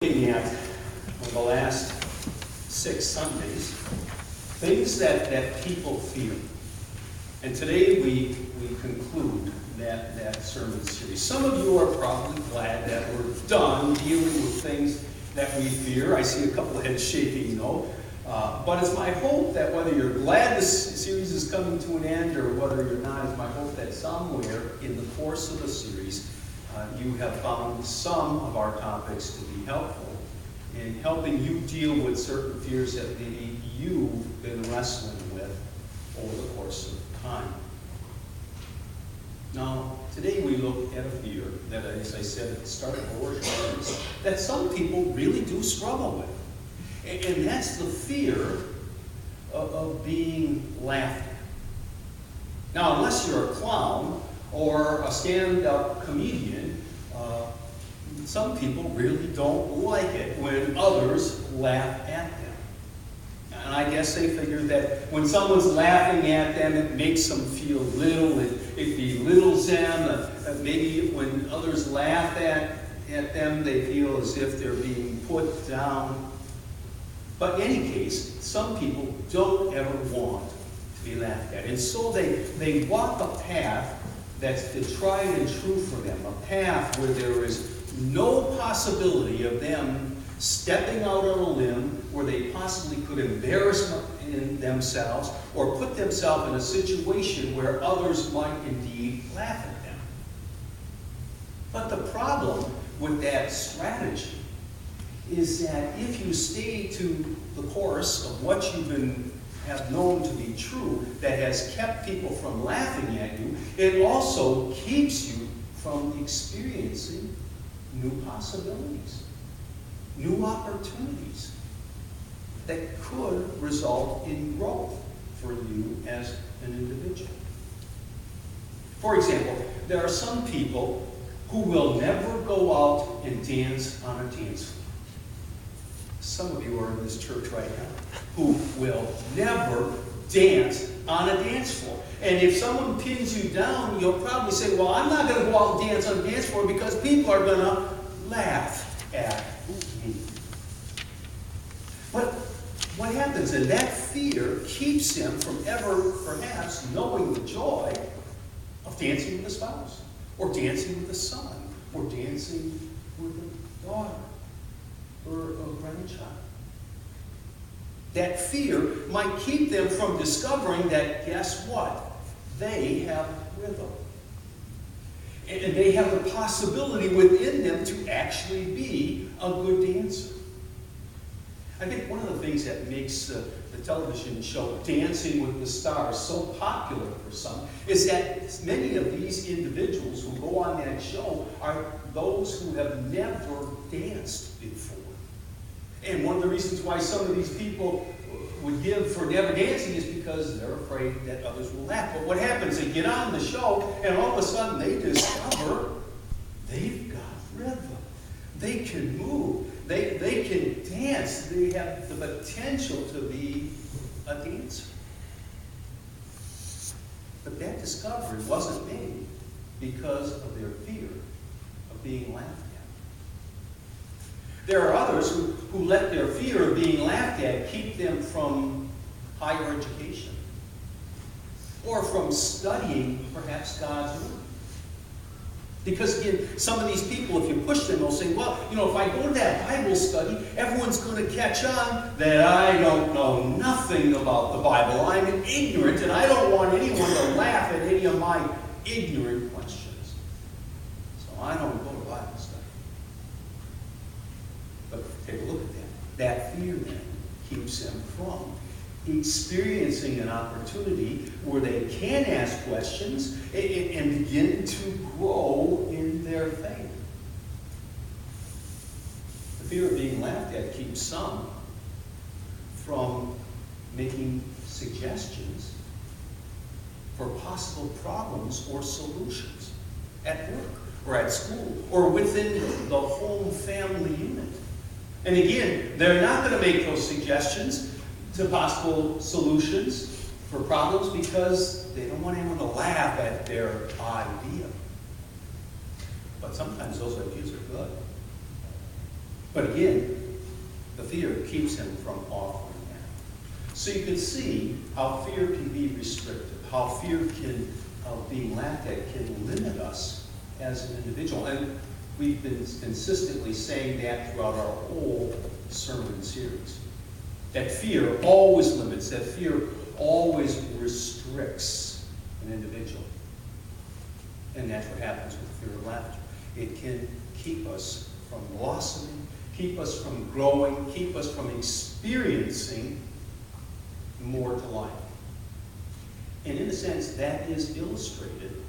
Looking at the last 6 Sundays, things that people fear. And today we conclude that sermon series. Some of you are probably glad that we're done dealing with things that we fear. I see a couple of heads shaking, though. But it's my hope that whether you're glad this series is coming to an end or whether you're not, it's my hope that somewhere in the course of the series you have found some of our topics to be helpful in helping you deal with certain fears that maybe you've been wrestling with over the course of time. Now, today we look at a fear that, as I said at the start of the worship service, that some people really do struggle with. And that's the fear of being laughed at. Now, unless you're a clown or a stand-up comedian, some people really don't like it when others laugh at them. And I guess they figure that when someone's laughing at them, it makes them feel little, it belittles them. Maybe when others laugh at them, they feel as if they're being put down. But in any case, some people don't ever want to be laughed at. And so they walk a path that's the tried and true for them, a path where there is no possibility of them stepping out on a limb where they possibly could embarrass themselves or put themselves in a situation where others might indeed laugh at them. But the problem with that strategy is that if you stay to the course of what you have known to be true that has kept people from laughing at you, it also keeps you from experiencing new possibilities, new opportunities that could result in growth for you as an individual. For example, there are some people who will never go out and dance on a dance floor. Some of you are in this church right now who will never dance on a dance floor. And if someone pins you down, you'll probably say, well, I'm not going to go out and dance on a dance floor because people are going to laugh at me. But what happens is that fear keeps him from ever perhaps knowing the joy of dancing with a spouse, or dancing with a son, or dancing with a daughter, or a grandchild. That fear might keep them from discovering that, guess what? They have rhythm. And they have the possibility within them to actually be a good dancer. I think one of the things that makes the television show Dancing with the Stars so popular for some is that many of these individuals who go on that show are those who have never danced before. And one of the reasons why some of these people would give for never dancing is because they're afraid that others will laugh. But what happens? They get on the show, and all of a sudden they discover they've got rhythm. They can move. They can dance. They have the potential to be a dancer. But that discovery wasn't made because of their fear of being laughed at. There are others who let their fear of being laughed at keep them from higher education or from studying perhaps God's Word. Because again, some of these people, if you push them, they'll say, well, if I go to that Bible study, everyone's going to catch on that I don't know nothing about the Bible. I'm ignorant, and I don't want anyone to laugh at any of my ignorant questions. So I don't go to Bible study. But take a look at that. That fear then keeps them from experiencing an opportunity where they can ask questions and begin to grow in their faith. The fear of being laughed at keeps some from making suggestions for possible problems or solutions at work or at school or within the home family unit. And again, they're not going to make those suggestions to possible solutions for problems because they don't want anyone to laugh at their idea. But sometimes those ideas are good. But again, the fear keeps him from offering that. So you can see how fear can be restrictive, how fear can, being laughed at, can limit us as an individual. And we've been consistently saying that throughout our whole sermon series. That fear always limits, that fear always restricts an individual. And that's what happens with fear of laughter. It can keep us from blossoming, keep us from growing, keep us from experiencing more to life. And in a sense, that is illustrated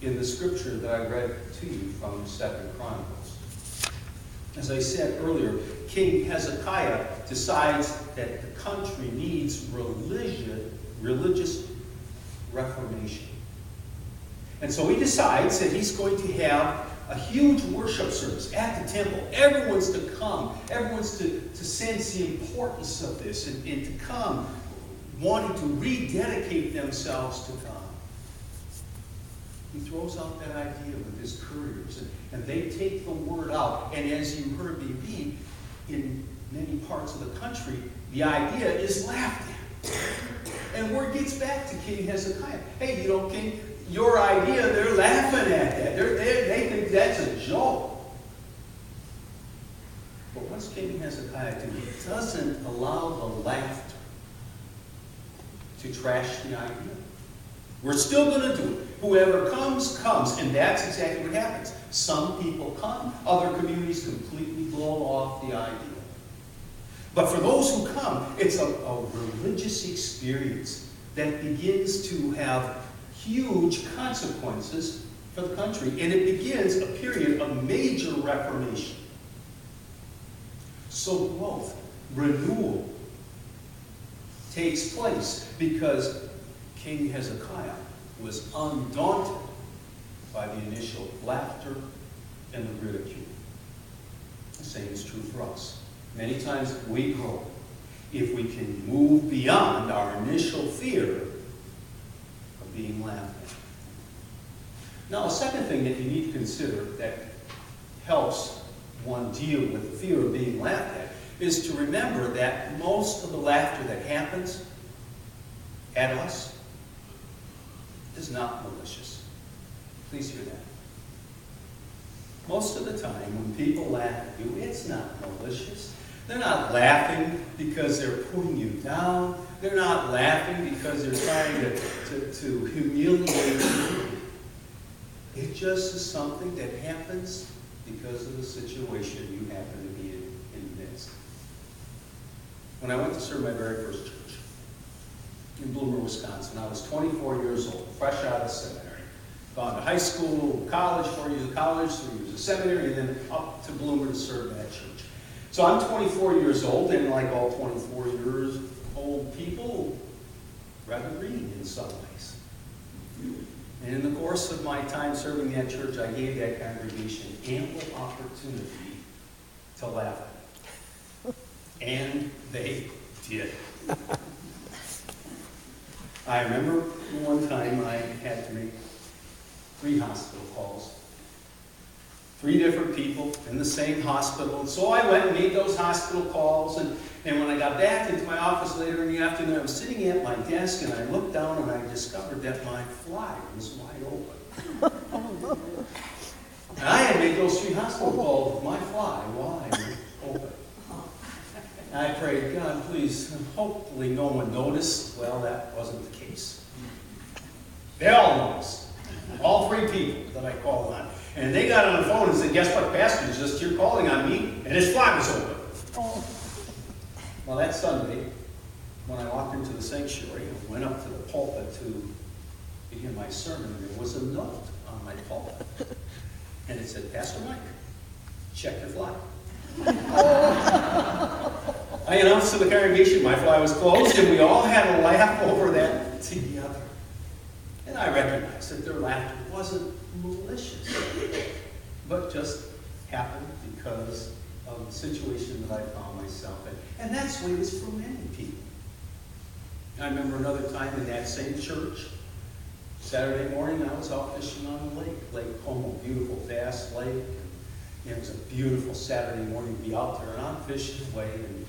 in the scripture that I read to you from 2 Chronicles. As I said earlier, King Hezekiah decides that the country needs religious reformation. And so he decides that he's going to have a huge worship service at the temple. Everyone's to come. Everyone's to sense the importance of this and to come wanting to rededicate themselves to God. He throws out that idea with his couriers, and they take the word out. And as you heard me read, in many parts of the country, the idea is laughed at. And word gets back to King Hezekiah. Hey, King, your idea, they're laughing at that. They think that's a joke. But what's King Hezekiah do? He doesn't allow the laughter to trash the idea. We're still going to do it. Whoever comes, comes. And that's exactly what happens. Some people come, other communities completely blow off the idea. But for those who come, it's a religious experience that begins to have huge consequences for the country. And it begins a period of major reformation. So growth, renewal takes place because King Hezekiah was undaunted by the initial laughter and the ridicule. The same is true for us. Many times we grow if we can move beyond our initial fear of being laughed at. Now, a second thing that you need to consider that helps one deal with the fear of being laughed at is to remember that most of the laughter that happens at us is not malicious. Please hear that. Most of the time when people laugh at you, it's not malicious. They're not laughing because they're putting you down. They're not laughing because they're trying to humiliate you. It just is something that happens because of the situation you happen to be in the midst. When I went to serve my very first church in Bloomer, Wisconsin, I was 24 years old, fresh out of seminary. Gone to high school, college, 4 years of college, 3 years of seminary, and then up to Bloomer to serve that church. So I'm 24 years old, and like all 24 years old people, rather green in some ways. And in the course of my time serving that church, I gave that congregation ample opportunity to laugh at me. And they did. I remember one time I had to make 3 hospital calls. 3 different people in the same hospital. And so I went and made those hospital calls. And when I got back into my office later in the afternoon, I was sitting at my desk and I looked down and I discovered that my fly was wide open. And I had made those 3 hospital calls with my fly wide open. And I prayed, God, please, hopefully no one noticed. Well, that wasn't the case. They all noticed. All 3 people that I called on. And they got on the phone and said, guess what, Pastor, just you're calling on me, and his fly was open. Oh. Well, that Sunday, when I walked into the sanctuary and went up to the pulpit to begin my sermon, there was a note on my pulpit. And it said, Pastor Mike, check your fly. I announced to the congregation my fly was closed, and we all had a laugh over that together. And I recognized that their laughter wasn't malicious, but just happened because of the situation that I found myself in. And that's the way it is for many people. I remember another time in that same church, Saturday morning, I was out fishing on the lake, Lake Como, beautiful, vast lake. It was a beautiful Saturday morning to be out there, and I'm fishing away, and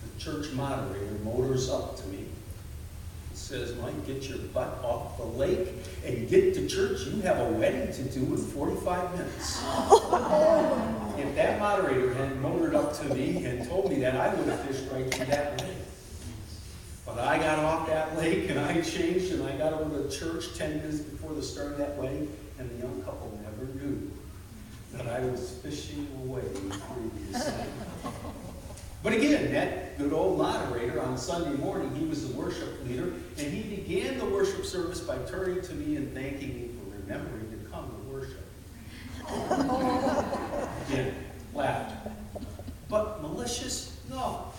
the church moderator motors up to me and says, Mike, get your butt off the lake and get to church. You have a wedding to do in 45 minutes. If that moderator had motored up to me and told me that, I would have fished right through that lake. But I got off that lake, and I changed, and I got over to church 10 minutes before the start of that wedding, and the young couple never knew that I was fishing away previously. But again, that good old moderator on Sunday morning, he was the worship leader, and he began the worship service by turning to me and thanking me for remembering to come to worship. Again, laughter. But malicious? No.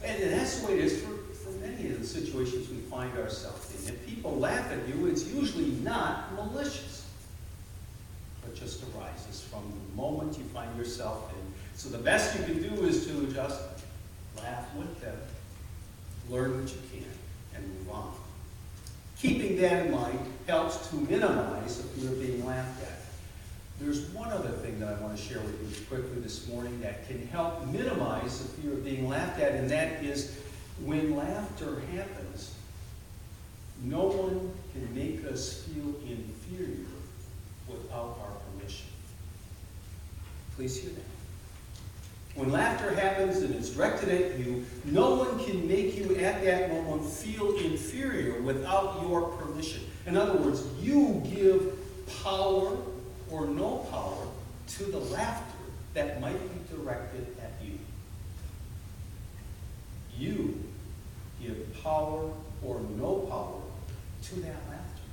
And that's the way it is for many of the situations we find ourselves in. If people laugh at you, it's usually not malicious, but just arises from the moment you find yourself in. So the best you can do is to just laugh with them, learn what you can, and move on. Keeping that in mind helps to minimize the fear of being laughed at. There's one other thing that I want to share with you quickly this morning that can help minimize the fear of being laughed at, and that is when laughter happens, no one can make us feel inferior without our permission. Please hear that. When laughter happens and it's directed at you, no one can make you at that moment feel inferior without your permission. In other words, you give power or no power to the laughter that might be directed at you. You give power or no power to that laughter.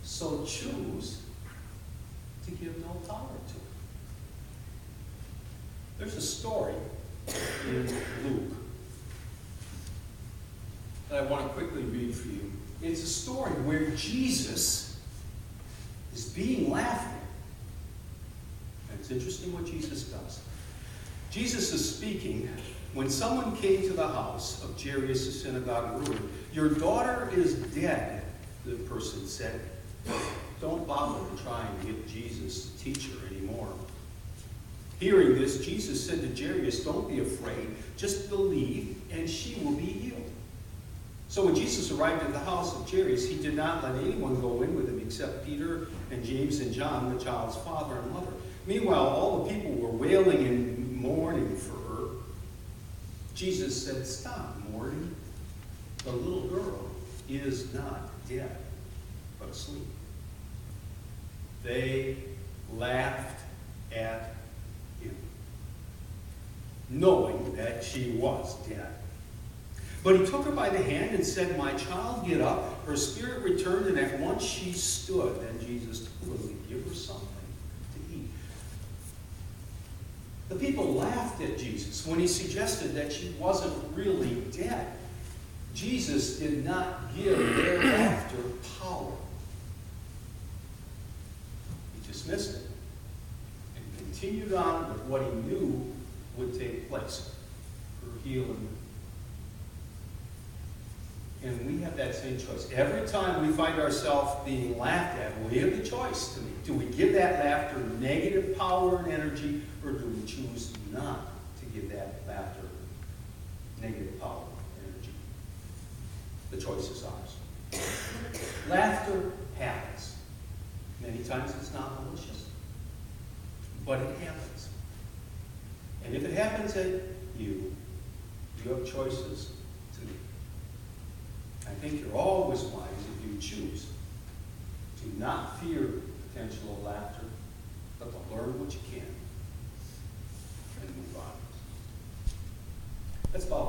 So choose to give no power to it. There's a story in Luke that I want to quickly read for you. It's a story where Jesus is being laughed at. And it's interesting what Jesus does. Jesus is speaking when someone came to the house of Jairus, the synagogue ruler. Your daughter is dead, the person said. Don't bother trying to get Jesus to teach her anymore. Hearing this, Jesus said to Jairus, don't be afraid, just believe, and she will be healed. So when Jesus arrived at the house of Jairus, he did not let anyone go in with him except Peter and James and John, the child's father and mother. Meanwhile, all the people were wailing and mourning for her. Jesus said, stop mourning. The little girl is not dead, but asleep. They laughed at him, knowing that she was dead. But he took her by the hand and said, my child, get up. Her spirit returned, and at once she stood. Then Jesus told her to give her something to eat. The people laughed at Jesus when he suggested that she wasn't really dead. Jesus did not give their laughter power. He dismissed it and continued on with what he knew would take place, her healing. And we have that same choice. Every time we find ourselves being laughed at, we have the choice. Do we give that laughter negative power and energy, or do we choose not to give that laughter negative power and energy? The choice is ours. Laughter happens. Many times it's not malicious, but it happens. And if it happens at you, you have choices to make. I think you're always wise if you choose to not fear the potential of laughter, but to learn what you can and move on. Let's bow.